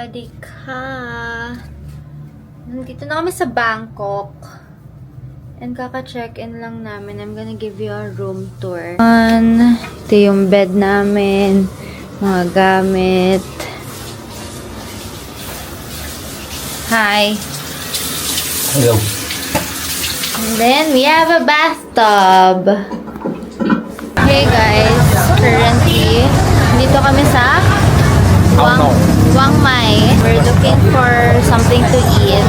Sawadika! Nandito na kami sa Bangkok. And kaka-check-in lang namin. I'm gonna give you a room tour. Ito yung bed namin. Mga gamit. Hi! Hello. And then, we have a bathtub. Hey guys, currently, dito kami sa Wang Mai. We're looking for something to eat.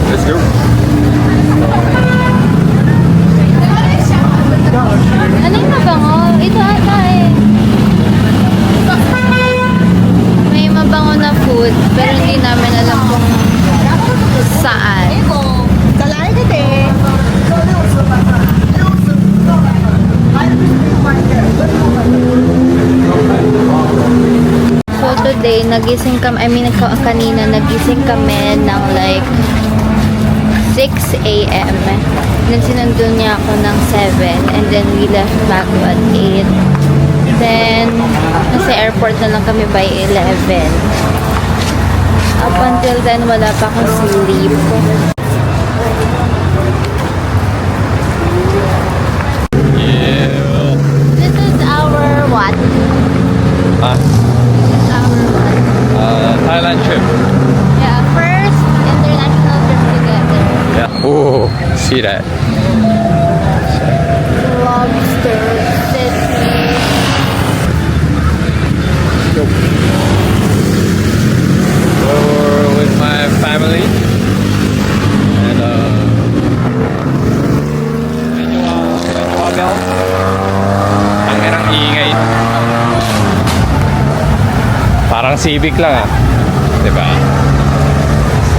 Let's go. Ano yung mabango? Ito ata eh. May mabango na food, pero hindi namin alam kung saan. So today, nagising kami, kanina nagising kami ng like 6 a.m. Then sinundo niya ako ng 7 and then we left back at 8. Then, nasa airport na lang kami by 11. Up until then, wala pa akong sleep. This is our what? This is our what? Thailand trip. Yeah, first international trip together. Yeah. Oh, see that. Lobster City. We're with my family. And medyo abel. Ang erang ingay. Parang civic lang ah. Diba?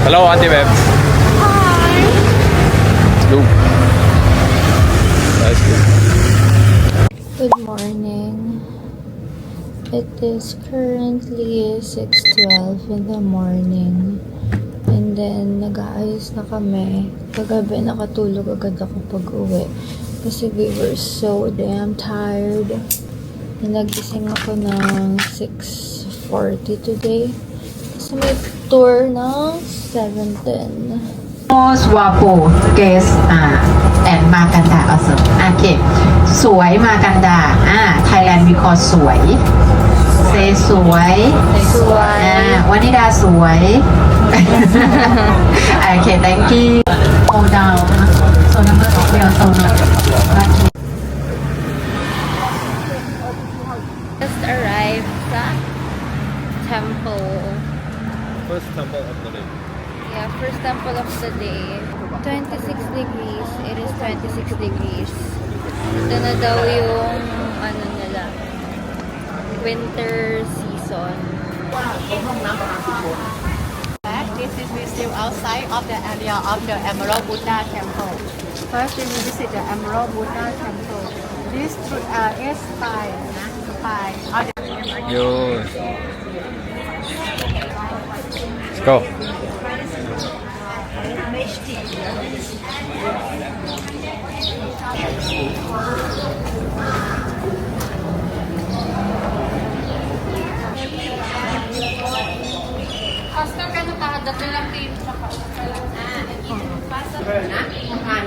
Hello, Auntie Beb. Hi! Let's go. Let's go. Good morning. It is currently 6:12 in the morning. And then, nag-aayos na kami. Kagabi, nakatulog agad ako pag-uwi. Kasi we were so damn tired. Nagising ako ng 6:40 today. Kasi may tour ng 7:10. Most Wapo guest and Maganda also. Okay. สวยมากันดาThailand we call สวย say สวย สวย วานิดาสวย Okay, thank you. Hold down. So number of we also not. Just arrived sa temple. First temple of the day. Yeah, first temple of the day. 26 degrees. It is 26 degrees. Ito na daw yung ano nila, winter season. This is we still outside of the area of the Emerald Buddha Temple. First, we will visit the Emerald Buddha Temple. This is by Yo. Let's go.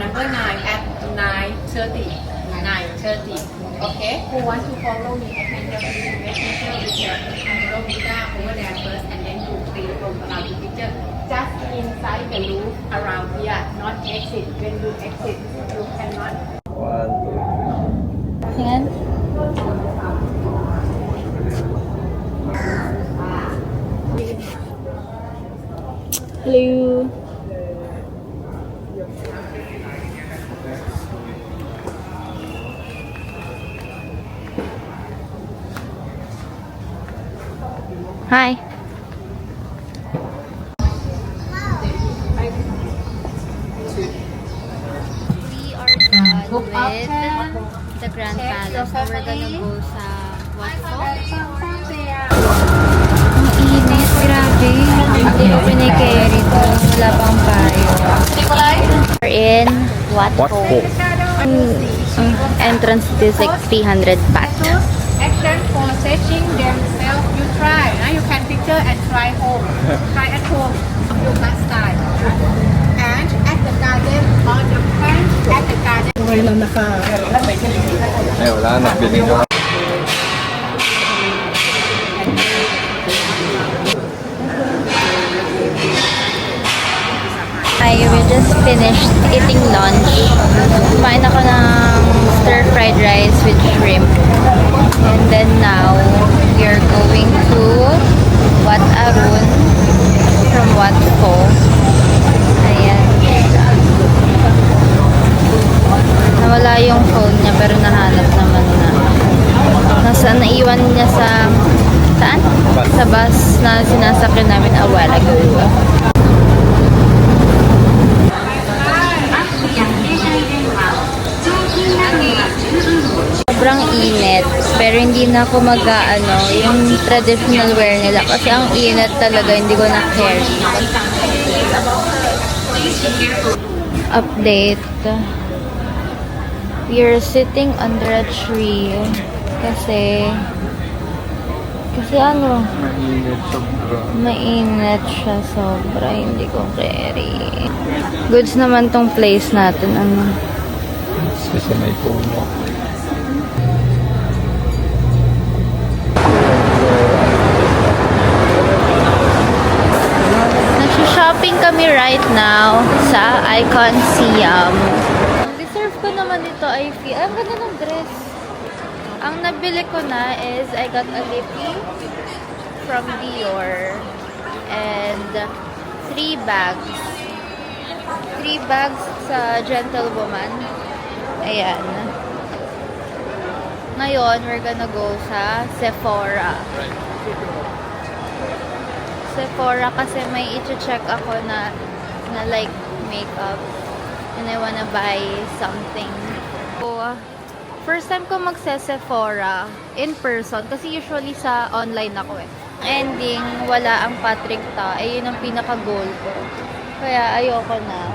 number 9 at 9:30. 9:30. Okay. Who want to follow me? I can help you to make picture with your Emerald Buddha over there first, and then you take from around the picture. Just inside the loop around here, not exit. When you exit, you cannot. Yan. Hello. Hi. We are done with the Grand Palace. So we're gonna go sa Wat Pho. Ang init, grabe. Hindi ko pinag-carry to. Wala pang payo. We're in Wat What Pho. for? Entrance is like 300 baht. Action for searching themselves. You try. You can picture and try home. Try at home. You must style. And at the garden on the bench at the garden. Ay, wala na. Biling ko. We just finished eating lunch. Kumain ako ng stir-fried rice with shrimp. And then now, we are going to Wat Arun from Wat Pho. Ayan. Nawala yung phone niya pero nahanap naman na. Naiwan niya sa... Saan? Sa bus na sinasakyan namin a while ago. Sobrang init, pero hindi na ako yung traditional wear nila kasi ang init talaga, hindi ko na carry. Update. We are sitting under a tree kasi mainit siya sobra, hindi ko carry. Goods naman tong place natin, Kasi may puno. Shopping kami right now sa Icon Siam. Ang deserve ko naman dito ay ang ganda ng dress. Ang nabili ko na is I got a lippy from Dior and 3 bags. 3 bags sa Gentlewoman. Ayan. Ngayon, we're gonna go sa Sephora. Sephora kasi may i-check ako na like makeup and I wanna buy something. So, first time ko magse-Sephora in person kasi usually sa online ako eh. Ending, wala ang Patrick Ta. Yun ang pinaka-goal ko. Kaya ayoko na.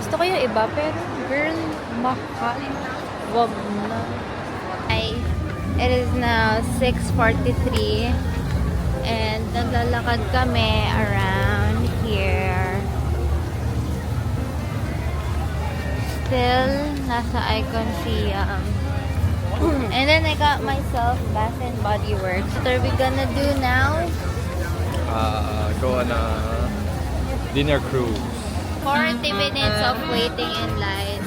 Gusto ko yung iba pero girl, mahal. Wag na. It is now 6:43 and naglalakad kami around here. Still nasa Icon Siam. And then I got myself Bath and Body Works. What are we gonna do now? Go on a dinner cruise. 40 minutes of waiting in line.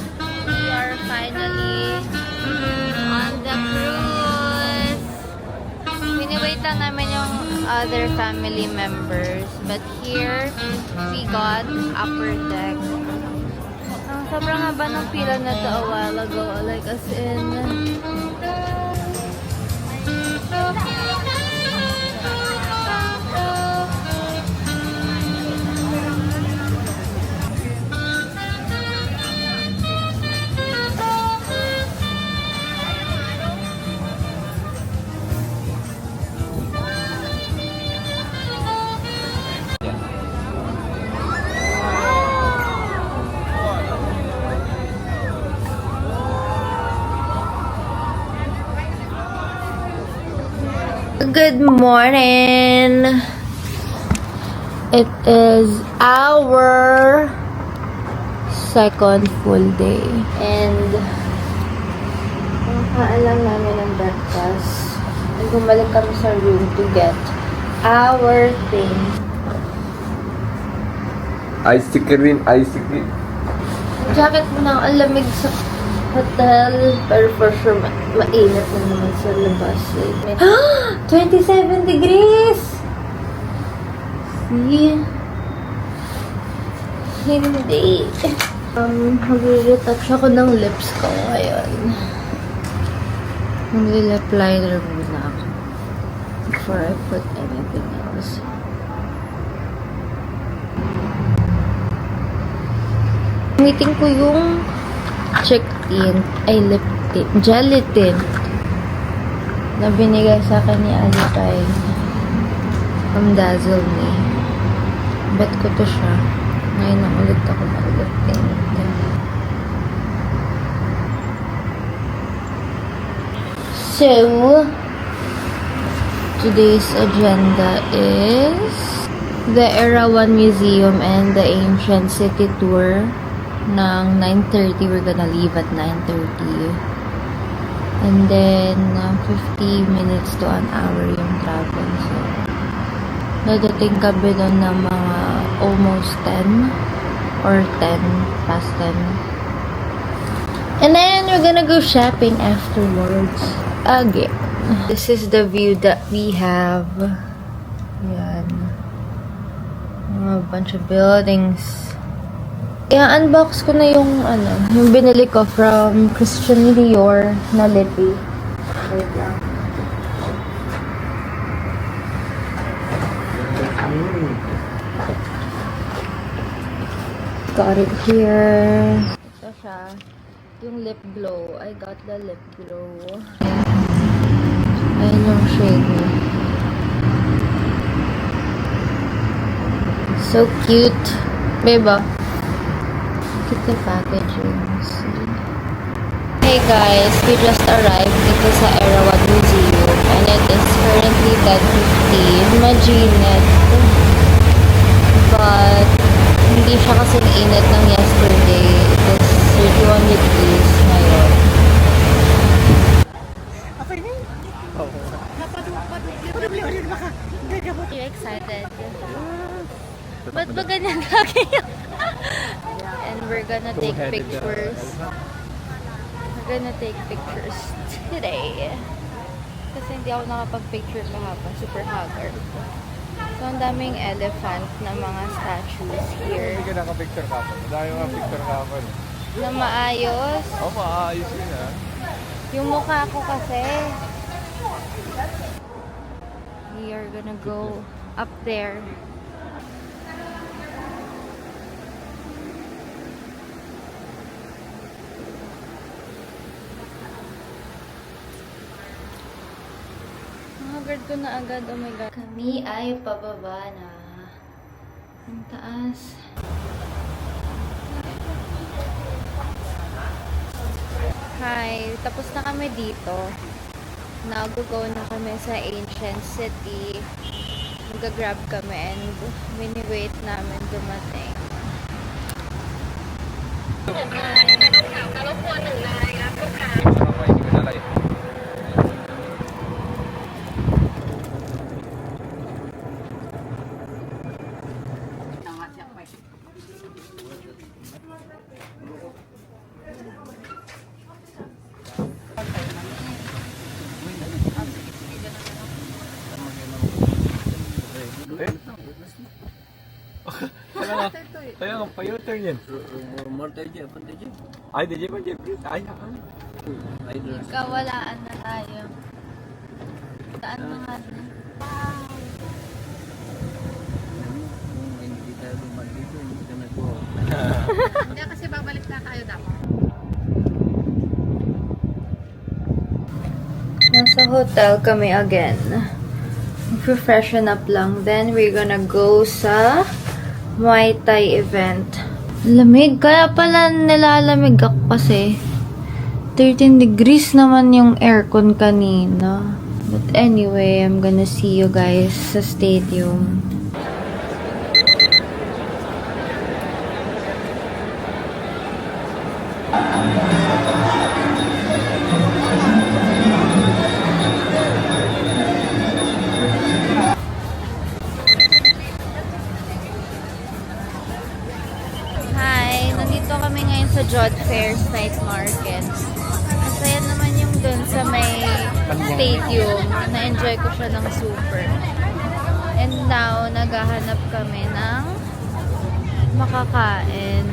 We are finally on the cruise. Winiwait lang namin yung other family members. But here, we got upper deck. Sobrang haba ng pila na to a while ago. Like as in... Good morning! It is our second full day. And kakain lang namin ng breakfast. And bumalik kami sa room to get our things. Ice cream. Jacket mo na ang lamig sa hotel. Pero for sure, mainit na naman sa labas. 27 degrees! See? Hindi. Mag-retouch ako ng lips ko ngayon. Mag-lip liner muna ako before I put anything else. Gamitin ko yung check tint, ay lip tint, jelly tint na binigay sa akin ni Alipay from Dazzle Me. Bet ko to siya. Ngayon na ulit ako mag-lip tint. So, today's agenda is the Erawan Museum and the Ancient City Tour. Ng 9:30, we're gonna leave at 9:30. And then, 50 minutes to an hour yung travel. So, nadating kami doon ng mga almost 10 or 10 past 10. And then, we're gonna go shopping afterwards. Again. This is the view that we have. Yan. A bunch of buildings. I-unbox ko na yung yung binili ko from Christian Dior na lippy. Wait lang. Got it here. Ito siya. Yung lip glow. I got the lip glow. Ayan yung shade niya. So cute. Beba. Look at the packaging. See? Hey guys, we just arrived dito sa Erawan Museum and it is currently 10:50. Maginit. But hindi siya kasing init ng yesterday. It is 31 degrees ngayon. Are you excited? Ba't ba ganyan lagi? And we're gonna take pictures. We're gonna take pictures today. Kasi hindi ako nakapag-picture kahapon. Super haggard. So, ang daming elephant na mga statues here. Hindi ka nakapicture ka pa. Dahil mga picture ka pa. Na maayos. Oo, maayos yun ah. Yung mukha ko kasi. We are gonna go up there. Haggard ko na agad. Oh my God. Kami ay pababa na. Ang taas. Hi. Tapos na kami dito. Nag-go na kami sa Ancient City. Mag-grab kami and mini-wait namin dumating. Kaya nga, pa-U-turn yan. Ay, di ba, Jeffrey? Ay, Kawalaan na tayo. Saan na nga na? Hindi kasi babalik na tayo dapat. Nasa hotel kami again. Mag-freshen up lang. Then, we're gonna go sa Muay Thai event. Lamig. Kaya pala nilalamig ako kasi 13 degrees naman yung aircon kanina. But anyway, I'm gonna see you guys sa stadium. Hi! Nandito kami ngayon sa Jod Fairs Night Market. Masaya naman yung dun sa may stadium. Na-enjoy ko siya ng super. And now, naghahanap kami ng makakain.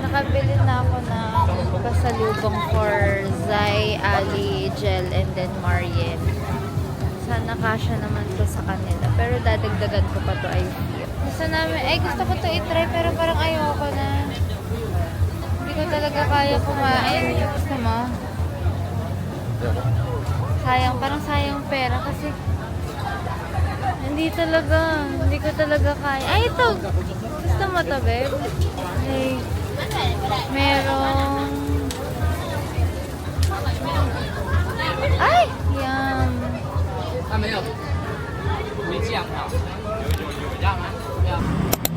Nakabili na ako ng pasalubong for Zai, Ali, Jel, and then Marian. Sana kasya naman to sa kanila. Pero dadagdagan ko pa to, I feel. Gusto namin, gusto ko to i-try pero parang ayoko na. Hindi ko talaga kaya kumain. Gusto mo? Sayang, parang sayang pera kasi hindi ko talaga kaya. Ay, ito! Gusto mo to, babe? Ay, merong Ay! Yum!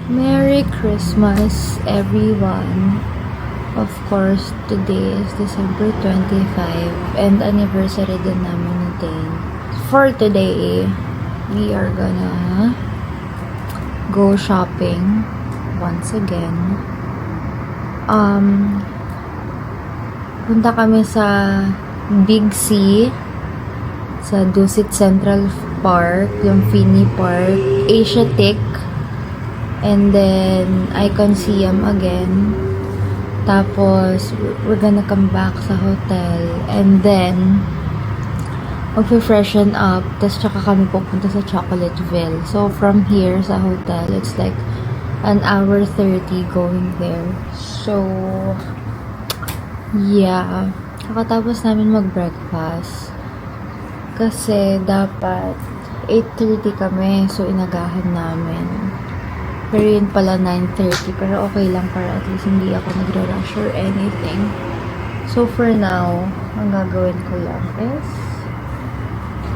Merry Christmas, everyone. Of course, today is December 25 and anniversary din namin ni Dane. For today, we are gonna go shopping once again. Punta kami sa Big C, sa Dusit Central Park, yung Fini Park, Asiatic, and then Iconsium again. Tapos, we're gonna come back sa hotel, and then mag-freshen up, tapos tsaka kami pupunta sa Chocolateville. So, from here sa hotel, it's like an hour 30 going there. So, yeah. Kakatapos namin mag-breakfast. Kasi dapat 8:30 kami, so inagahan namin. Pero yun pala 9:30, pero okay lang para at least hindi ako nagra-rush or anything. So for now, ang gagawin ko lang is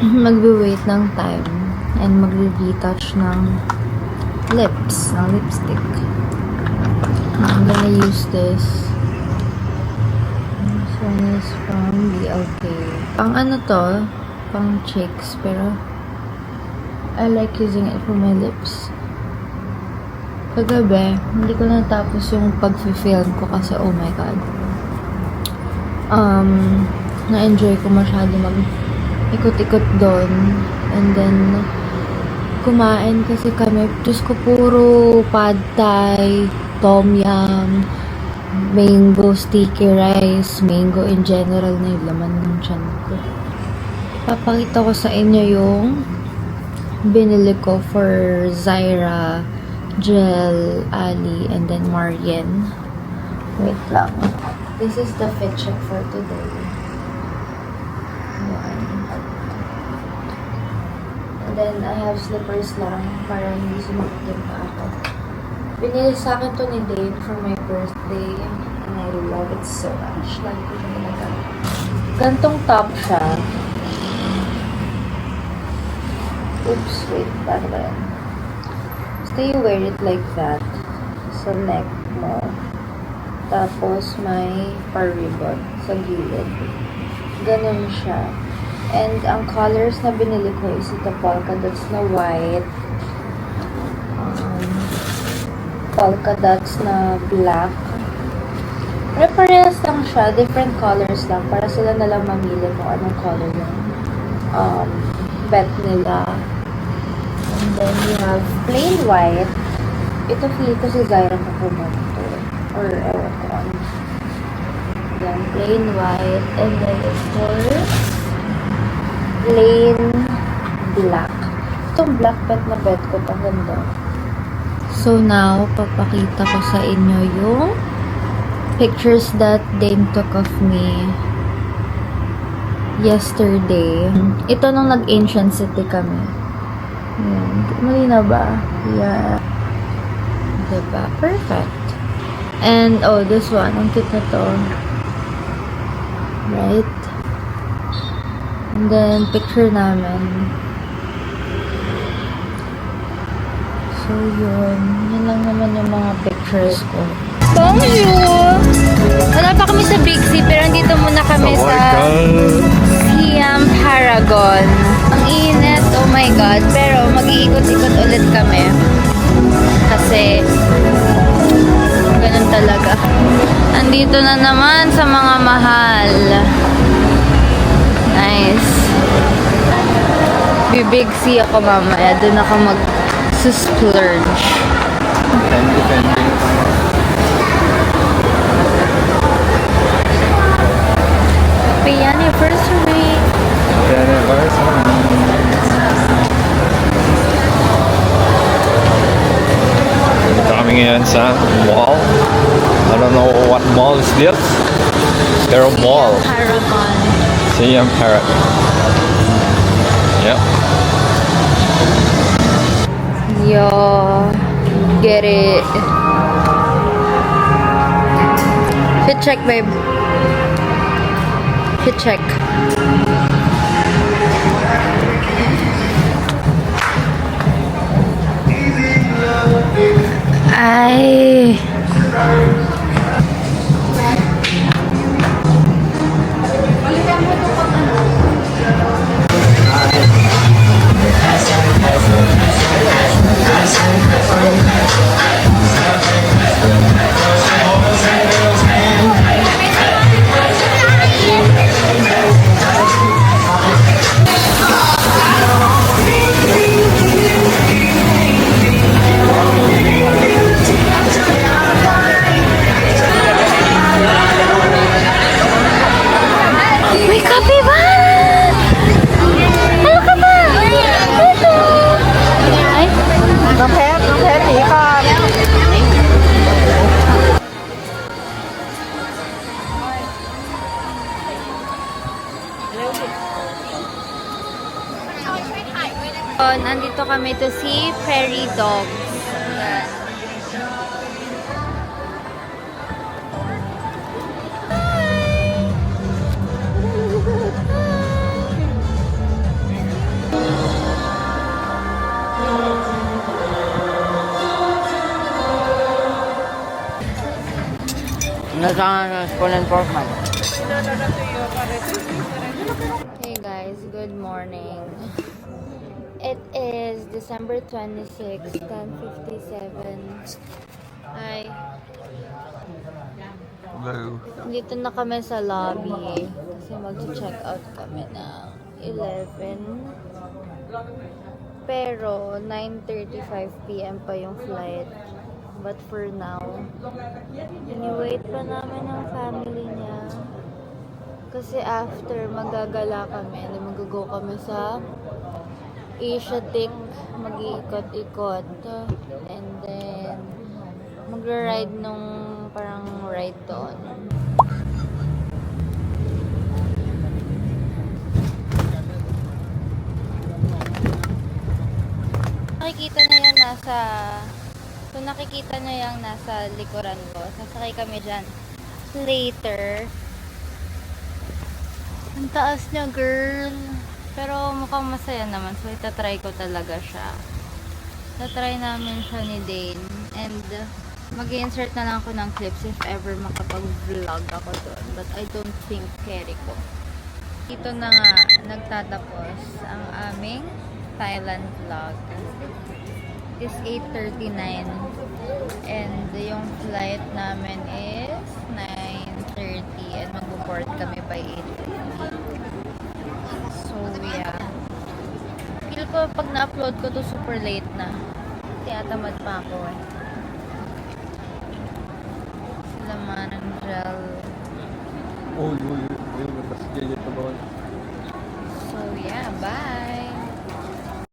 magbe-wait ng time and magre-retouch ng lips, ng lipstick. I'm gonna use this. This one is from BLK. Pang ano to? Pang cheeks, pero I like using it for my lips. Kagabi, hindi ko natapos yung pag-film ko kasi oh my god. Na-enjoy ko masyado mag-ikot-ikot doon. And then, kumain kasi kami. Diyos ko, puro pad thai, tom yum, mango sticky rice, mango in general na yung laman ng tiyan ko. Papakita ko sa inyo yung binili ko for Zaira, Jel, Ali, and then Marian. Wait lang. This is the fit check for today. Ayan. And then, I have slippers lang para hindi sumakit pa ako. Binili sa akin to ni Dane for my birthday. And I love it so much. Lagi ko siya ginagamit. Gantong top siya. Oops, wait. Paano ba yan? Basta you wear it like that sa neck mo. Tapos may paribot sa gilid. Ganun siya. And ang colors na binili ko is ito polka dots na white. Polka dots na black. Pero parehas lang siya. Different colors lang. Para sila nalang mamili kung anong color yung bet nila. And then you have plain white. Ito feel ko si Zaira kukunan ito. Or ewan ko ano. Yan, plain white. And then of course, plain black. Itong black bet na bet ko. Paganda. So now, papakita ko sa inyo yung pictures that Dane took of me yesterday. Ito nung nag-Ancient City kami. Ayan. Mali na ba? Yeah. Diba? Perfect. And, oh, this one. Ang cute na to. Right? And then, picture namin. So, yun. Yun lang naman yung mga pictures ko. Bonjour! Wala pa kami sa Big C, pero andito muna kami sa Siam Paragon. Ang init, oh my god. Pero mag-iikot-ikot ulit kami. Kasi, ganun talaga. Andito na naman sa mga mahal. Nice. Big C ako mamaya. Doon ako mag-splurge. Happy anniversary! Dito kami ngayon sa mall. I don't know what mall is this. Pero mall. Paragon. Siam Paragon. Yep. Yo, get it. Fit check, babe. Fit check. Nandito kami to see prairie dogs. Ayan. Hey guys, good morning. It is December 26, 10:57. Hi. Hello. Dito na kami sa lobby kasi mag-check out kami ng 11. Pero 9:35 PM pa yung flight. But for now, ini-wait pa namin ang family niya. Kasi after magagala kami, mag-go kami sa Asiatic, mag-iikot-ikot. And then, magra-ride nung parang ride doon. Nakikita na yan nasa... Kung nakikita nyo yung nasa likuran ko, sasakay kami dyan later. Ang taas niya, girl. Pero mukhang masaya naman. So, itatry ko talaga siya. Itatry namin siya ni Dane. And, mag-insert na lang ako ng clips if ever makapag-vlog ako doon. But I don't think carry ko. Dito na nga, nagtatapos ang aming Thailand vlog. It is 8:39. And, yung flight namin is 9:30. And, mag-board kami by 8:50. So, yeah. Feel ko pag na-upload ko to super late na. Tinatamad pa ako eh. Sila Manang Gel